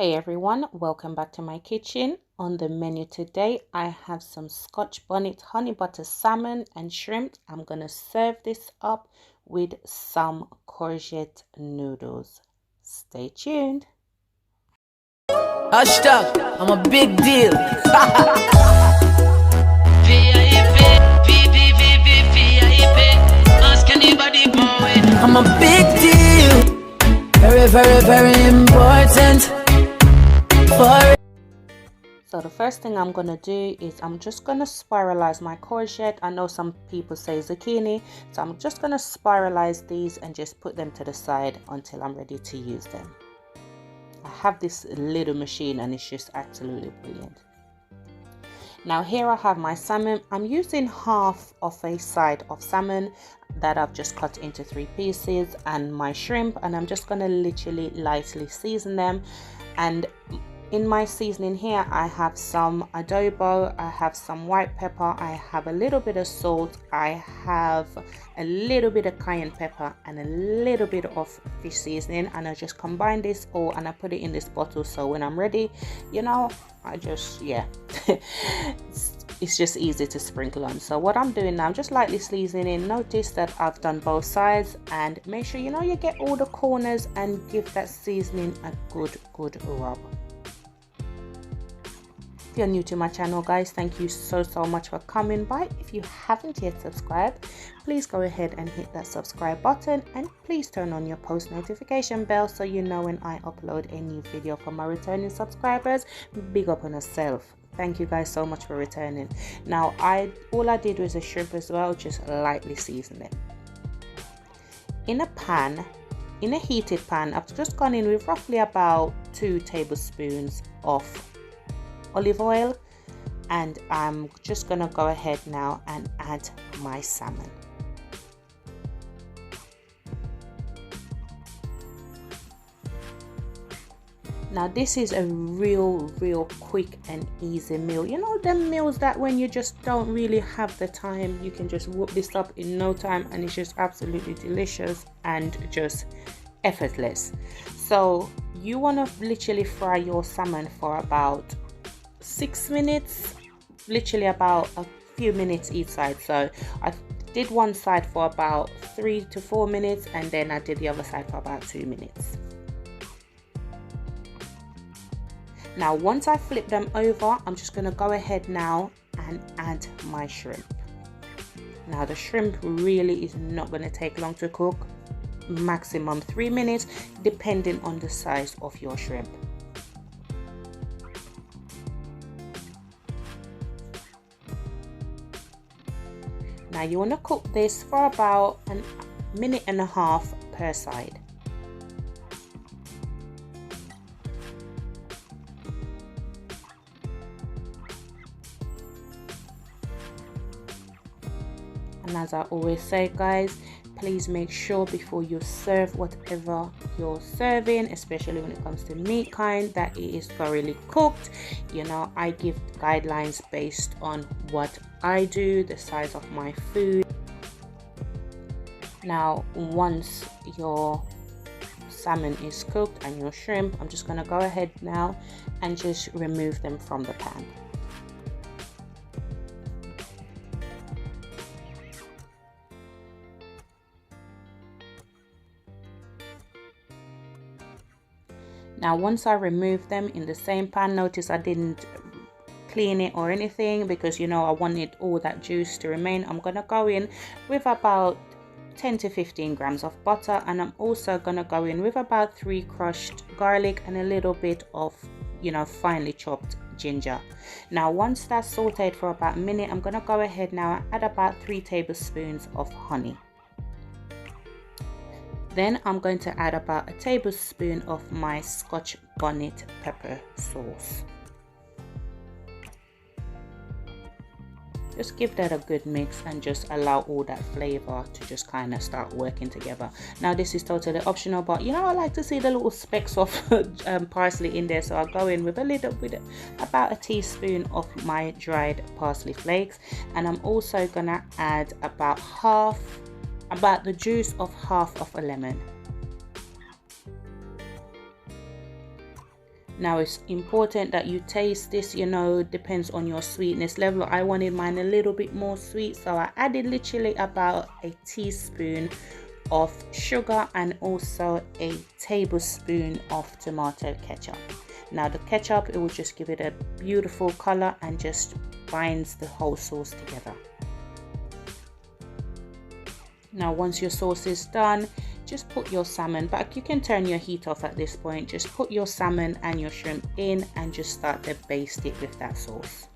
Hey everyone, welcome back to my kitchen. On the menu today, I have some Scotch Bonnet honey butter salmon and shrimp. I'm gonna serve this up with some courgette noodles. Stay tuned. Hashtag, I'm a big deal. I'm a big deal. Very, very, very important. So the first thing I'm gonna do is I'm just gonna spiralize my courgette. I know some people say zucchini, so I'm just gonna spiralize these and just put them to the side until I'm ready to use them. I have this little machine and it's just absolutely brilliant. Now here I have my salmon. I'm using half of a side of salmon that I've just cut into 3 pieces, and my shrimp, and I'm just gonna literally lightly season them. And in my seasoning here, I have some adobo, I have some white pepper, I have a little bit of salt, I have a little bit of cayenne pepper and a little bit of fish seasoning, and I just combine this all and I put it in this bottle, so when I'm ready, you know, I just, yeah, it's just easy to sprinkle on. So what I'm doing now, I'm just lightly seasoning. Notice that I've done both sides, and make sure you know you get all the corners and give that seasoning a good rub. If you're new to my channel, guys, thank you so much for coming by. If you haven't yet subscribed, please go ahead and hit that subscribe button, and please turn on your post notification bell so you know when I upload a new video for my returning subscribers. Big up on yourself. Thank you guys so much for returning. Now all I did was a shrimp as well, just lightly season it. In a heated pan, I've just gone in with roughly about 2 tablespoons of olive oil, and I'm just gonna go ahead now and add my salmon. Now this is a real quick and easy meal. You know, them meals that when you just don't really have the time, you can just whoop this up in no time, and it's just absolutely delicious and just effortless. So you want to literally fry your salmon for about 6 minutes, literally about a few minutes each side. So I did one side for about 3 to 4 minutes, and then I did the other side for about 2 minutes. Now once I flip them over, I'm just going to go ahead now and add my shrimp. Now the shrimp really is not going to take long to cook, maximum 3 minutes depending on the size of your shrimp. Now you want to cook this for about a minute and a half per side. And as I always say, guys, please make sure before you serve whatever you're serving, especially when it comes to meat kind, that it is thoroughly cooked. You know, I give guidelines based on what I do, the size of my food. Now once your salmon is cooked and your shrimp, I'm just going to go ahead now and just remove them from the pan. Now once I remove them in the same pan, notice I didn't clean it or anything because, you know, I wanted all that juice to remain. I'm gonna go in with about 10 to 15 grams of butter, and I'm also gonna go in with about 3 crushed garlic and a little bit of, you know, finely chopped ginger. Now once that's sauteed for about a minute, I'm gonna go ahead now and add about 3 tablespoons of honey. Then I'm going to add about a tablespoon of my Scotch Bonnet pepper sauce. Just give that a good mix and just allow all that flavor to just kind of start working together. Now this is totally optional, but you know, I like to see the little specks of parsley in there, so I'll go in with a little bit, about a teaspoon of my dried parsley flakes, and I'm also gonna add about the juice of half of a lemon. Now it's important that you taste this, you know, depends on your sweetness level. I wanted mine a little bit more sweet, so I added literally about a teaspoon of sugar and also a tablespoon of tomato ketchup. Now the ketchup, it will just give it a beautiful color and just binds the whole sauce together. Now once your sauce is done, just put your salmon back. You can turn your heat off at this point. Just put your salmon and your shrimp in and just start to baste it with that sauce.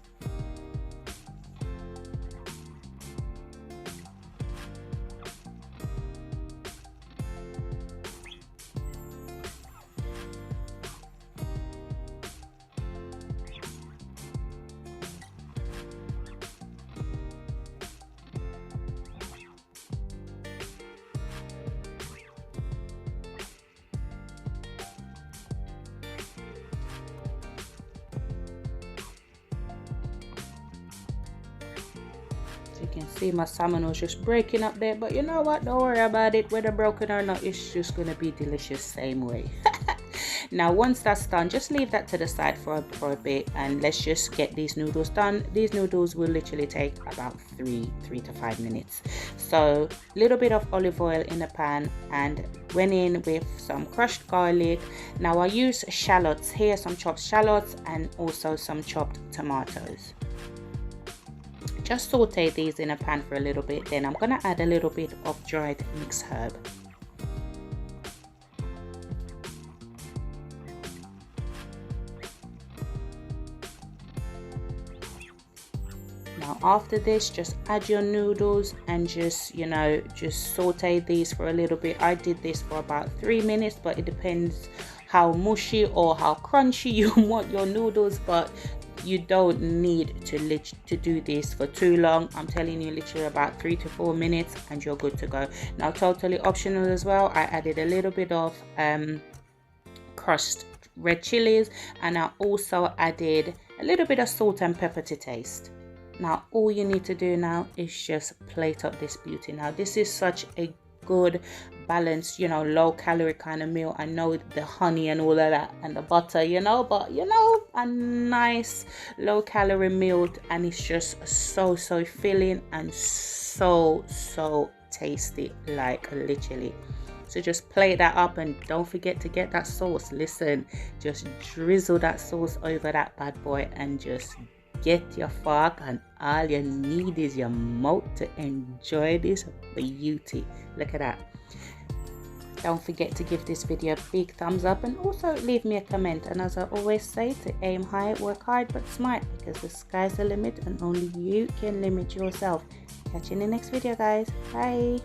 You can see my salmon was just breaking up there, but you know what, don't worry about it, whether broken or not, it's just gonna be delicious same way. Now once that's done, just leave that to the side for a bit, and let's just get these noodles done. These noodles will literally take about 3 to 5 minutes. So a little bit of olive oil in a pan, and went in with some crushed garlic. Now I use shallots here, some chopped shallots and also some chopped tomatoes. Just saute these in a pan for a little bit, then I'm gonna add a little bit of dried mixed herb. Now after this, just add your noodles and just, you know, just saute these for a little bit. I did this for about 3 minutes, but it depends how mushy or how crunchy you want your noodles, but you don't need to do this for too long. I'm telling you, literally about 3 to 4 minutes and you're good to go. Now totally optional as well, I added a little bit of crushed red chilies, and I also added a little bit of salt and pepper to taste. Now all you need to do now is just plate up this beauty. Now this is such a good balanced, you know, low calorie kind of meal. I know the honey and all of that and the butter, you know, but you know, a nice low calorie meal, and it's just so filling and so tasty, like literally. So just plate that up, and don't forget to get that sauce. Listen, just drizzle that sauce over that bad boy and just get your fork, and all you need is your mouth to enjoy this beauty. Look at that. Don't forget to give this video a big thumbs up, and also leave me a comment. And as I always say, to aim high, work hard but smart, because the sky's the limit and only you can limit yourself. Catch you in the next video, guys. Bye.